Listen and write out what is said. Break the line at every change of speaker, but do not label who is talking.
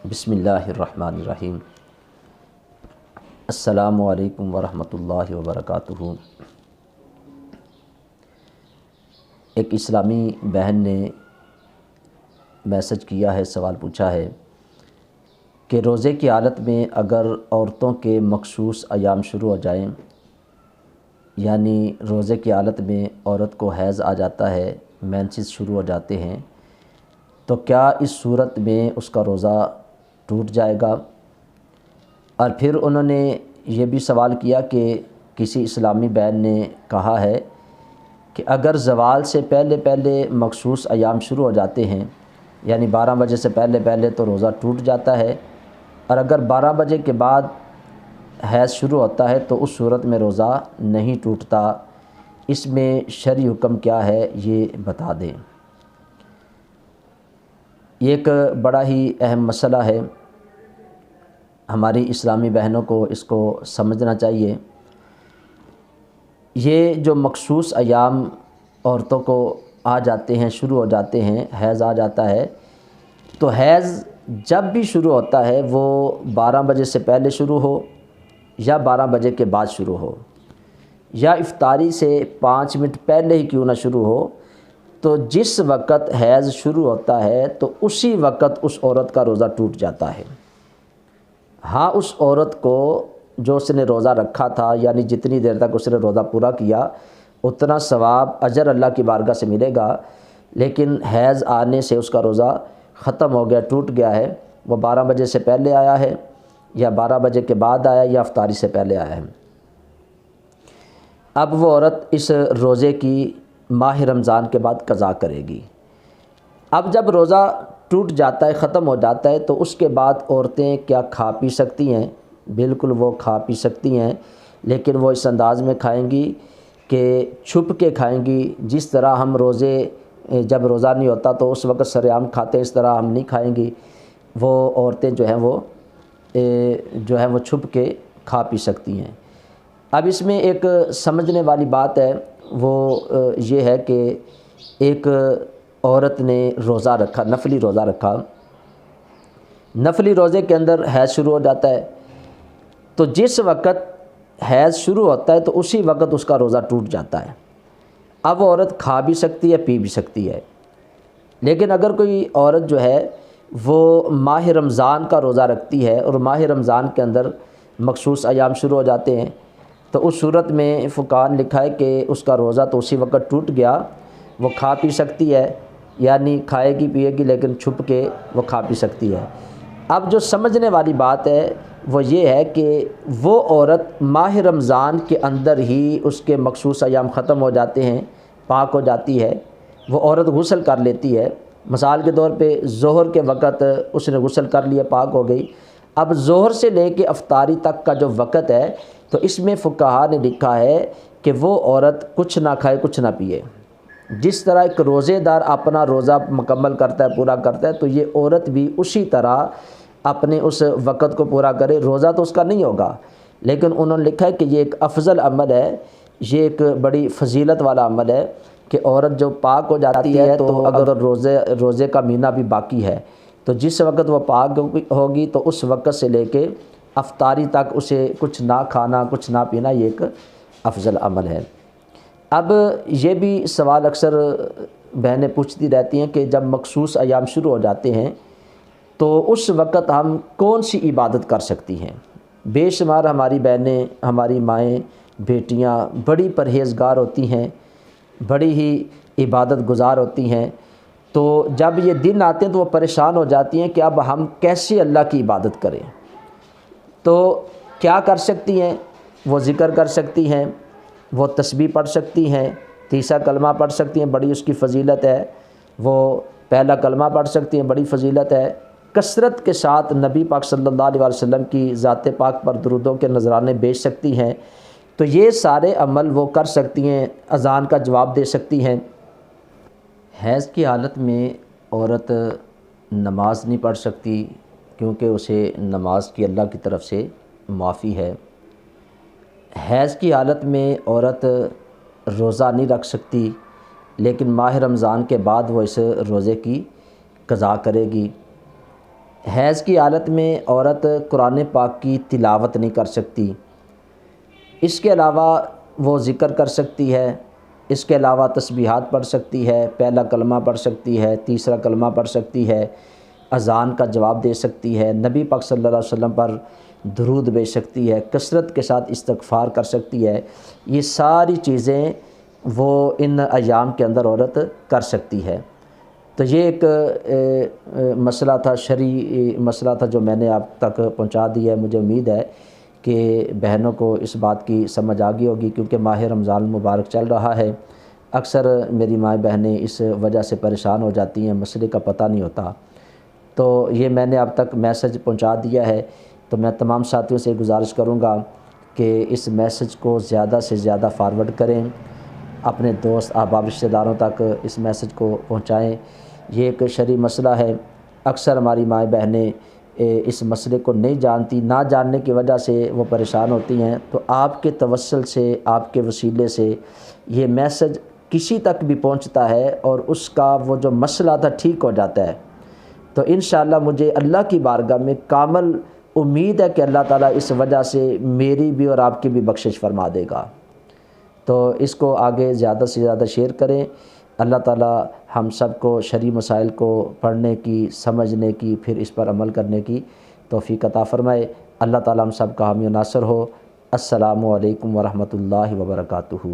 بسم اللہ الرحمن الرحیم۔ السلام علیکم ورحمۃ اللہ وبرکاتہ۔ ایک اسلامی بہن نے میسج کیا ہے، سوال پوچھا ہے کہ روزے کی حالت میں اگر عورتوں کے مخصوص ایام شروع ہو جائیں، یعنی روزے کی حالت میں عورت کو حیض آ جاتا ہے، مینسز شروع ہو جاتے ہیں، تو کیا اس صورت میں اس کا روزہ ٹوٹ جائے گا؟ اور پھر انہوں نے یہ بھی سوال کیا کہ کسی اسلامی بہن نے کہا ہے کہ اگر زوال سے پہلے پہلے مخصوص ایام شروع ہو جاتے ہیں، یعنی 12 بجے سے پہلے پہلے تو روزہ ٹوٹ جاتا ہے، اور اگر 12 بجے کے بعد حیض شروع ہوتا ہے تو اس صورت میں روزہ نہیں ٹوٹتا۔ اس میں شرعی حکم کیا ہے یہ بتا دیں۔ یہ ایک بڑا ہی اہم مسئلہ ہے، ہماری اسلامی بہنوں کو اس کو سمجھنا چاہیے۔ یہ جو مخصوص ایام عورتوں کو آ جاتے ہیں، شروع ہو جاتے ہیں، حیض آ جاتا ہے، تو حیض جب بھی شروع ہوتا ہے وہ 12 بجے سے پہلے شروع ہو یا 12 بجے کے بعد شروع ہو، یا افطاری سے 5 منٹ پہلے ہی کیوں نہ شروع ہو، تو جس وقت حیض شروع ہوتا ہے تو اسی وقت اس عورت کا روزہ ٹوٹ جاتا ہے۔ ہاں، اس عورت کو جو اس نے روزہ رکھا تھا، یعنی جتنی دیر تک اس نے روزہ پورا کیا، اتنا ثواب اجر اللہ کی بارگاہ سے ملے گا، لیکن حیض آنے سے اس کا روزہ ختم ہو گیا، ٹوٹ گیا ہے۔ وہ 12 بجے سے پہلے آیا ہے یا 12 بجے کے بعد آیا یا افطاری سے پہلے آیا ہے۔ اب وہ عورت اس روزے کی ماہ رمضان کے بعد قضا کرے گی۔ اب جب روزہ ٹوٹ جاتا ہے، ختم ہو جاتا ہے، تو اس کے بعد عورتیں کیا کھا پی سکتی ہیں؟ بالکل وہ کھا پی سکتی ہیں، لیکن وہ اس انداز میں کھائیں گی کہ چھپ کے کھائیں گی۔ جس طرح ہم جب روزہ نہیں ہوتا تو اس وقت سر عام کھاتے ہیں، اس طرح ہم نہیں کھائیں گی۔ وہ عورتیں جو ہیں وہ چھپ کے کھا پی سکتی ہیں۔ اب اس میں ایک سمجھنے والی بات ہے، وہ یہ ہے کہ ایک عورت نے روزہ رکھا، نفلی روزہ رکھا، نفلی روزے کے اندر حیض شروع ہو جاتا ہے، تو جس وقت حیض شروع ہوتا ہے تو اسی وقت اس کا روزہ ٹوٹ جاتا ہے۔ اب وہ عورت کھا بھی سکتی ہے، پی بھی سکتی ہے، لیکن اگر کوئی عورت جو ہے وہ ماہ رمضان کا روزہ رکھتی ہے اور ماہ رمضان کے اندر مخصوص ایام شروع ہو جاتے ہیں، تو اس صورت میں فقہاء نے لکھا ہے کہ اس کا روزہ تو اسی وقت ٹوٹ گیا۔ وہ کھا پی سکتی ہے، یعنی کھائے گی پیے گی لیکن چھپ کے وہ کھا پی سکتی ہے۔ اب جو سمجھنے والی بات ہے وہ یہ ہے کہ وہ عورت ماہ رمضان کے اندر ہی اس کے مخصوص ایام ختم ہو جاتے ہیں، پاک ہو جاتی ہے، وہ عورت غسل کر لیتی ہے۔ مثال کے طور پہ ظہر کے وقت اس نے غسل کر لیا، پاک ہو گئی۔ اب ظہر سے لے کے افطاری تک کا جو وقت ہے، تو اس میں فقہاء نے لکھا ہے کہ وہ عورت کچھ نہ کھائے، کچھ نہ پیے۔ جس طرح ایک روزے دار اپنا روزہ مکمل کرتا ہے، پورا کرتا ہے، تو یہ عورت بھی اسی طرح اپنے اس وقت کو پورا کرے۔ روزہ تو اس کا نہیں ہوگا، لیکن انہوں نے لکھا ہے کہ یہ ایک افضل عمل ہے، یہ ایک بڑی فضیلت والا عمل ہے کہ عورت جو پاک ہو جاتی ہے تو اگر روزے کا مہینہ بھی باقی ہے تو جس وقت وہ پاک ہوگی تو اس وقت سے لے کے افطاری تک اسے کچھ نہ کھانا، کچھ نہ پینا، یہ ایک افضل عمل ہے۔ اب یہ بھی سوال اکثر بہنیں پوچھتی رہتی ہیں کہ جب مخصوص ایام شروع ہو جاتے ہیں تو اس وقت ہم کون سی عبادت کر سکتی ہیں؟ بے شمار ہماری بہنیں، ہماری مائیں، بیٹیاں بڑی پرہیزگار ہوتی ہیں، بڑی ہی عبادت گزار ہوتی ہیں، تو جب یہ دن آتے ہیں تو وہ پریشان ہو جاتی ہیں کہ اب ہم کیسے اللہ کی عبادت کریں۔ تو کیا کر سکتی ہیں؟ وہ ذکر کر سکتی ہیں، وہ تسبیح پڑھ سکتی ہیں، تیسرا کلمہ پڑھ سکتی ہیں، بڑی اس کی فضیلت ہے۔ وہ پہلا کلمہ پڑھ سکتی ہیں، بڑی فضیلت ہے۔ کثرت کے ساتھ نبی پاک صلی اللہ علیہ وسلم کی ذات پاک پر درودوں کے نذرانے بیچ سکتی ہیں۔ تو یہ سارے عمل وہ کر سکتی ہیں، اذان کا جواب دے سکتی ہیں۔ حیض کی حالت میں عورت نماز نہیں پڑھ سکتی، کیونکہ اسے نماز کی اللہ کی طرف سے معافی ہے۔ حیض کی حالت میں عورت روزہ نہیں رکھ سکتی، لیکن ماہ رمضان کے بعد وہ اس روزے کی قضا کرے گی۔ حیض کی حالت میں عورت قرآن پاک کی تلاوت نہیں کر سکتی، اس کے علاوہ وہ ذکر کر سکتی ہے، اس کے علاوہ تسبیحات پڑھ سکتی ہے، پہلا کلمہ پڑھ سکتی ہے، تیسرا کلمہ پڑھ سکتی ہے، اذان کا جواب دے سکتی ہے، نبی پاک صلی اللہ علیہ وسلم پر درود بھیج سکتی ہے، کثرت کے ساتھ استغفار کر سکتی ہے۔ یہ ساری چیزیں وہ ان ایام کے اندر عورت کر سکتی ہے۔ تو یہ ایک مسئلہ تھا، شرعی مسئلہ تھا جو میں نے آپ تک پہنچا دیا ہے۔ مجھے امید ہے کہ بہنوں کو اس بات کی سمجھ آ گئی ہوگی، کیونکہ ماہ رمضان المبارک چل رہا ہے۔ اکثر میری مائیں بہنیں اس وجہ سے پریشان ہو جاتی ہیں، مسئلے کا پتہ نہیں ہوتا۔ تو یہ میں نے اب تک میسج پہنچا دیا ہے، تو میں تمام ساتھیوں سے گزارش کروں گا کہ اس میسج کو زیادہ سے زیادہ فارورڈ کریں، اپنے دوست احباب رشتہ داروں تک اس میسج کو پہنچائیں۔ یہ ایک شرعی مسئلہ ہے، اکثر ہماری مائیں بہنیں اس مسئلے کو نہیں جانتی، نہ جاننے کی وجہ سے وہ پریشان ہوتی ہیں۔ تو آپ کے توسل سے، آپ کے وسیلے سے یہ میسج کسی تک بھی پہنچتا ہے اور اس کا وہ جو مسئلہ تھا ٹھیک ہو جاتا ہے۔ تو انشاءاللہ مجھے اللہ کی بارگاہ میں کامل امید ہے کہ اللہ تعالیٰ اس وجہ سے میری بھی اور آپ کی بھی بخشش فرما دے گا۔ تو اس کو آگے زیادہ سے زیادہ شیئر کریں۔ اللہ تعالیٰ ہم سب کو شرعی مسائل کو پڑھنے کی، سمجھنے کی، پھر اس پر عمل کرنے کی توفیق عطا فرمائے۔ اللہ تعالیٰ ہم سب کا حامی و ناصر ہو۔ السلام علیکم ورحمۃ اللہ وبرکاتہ۔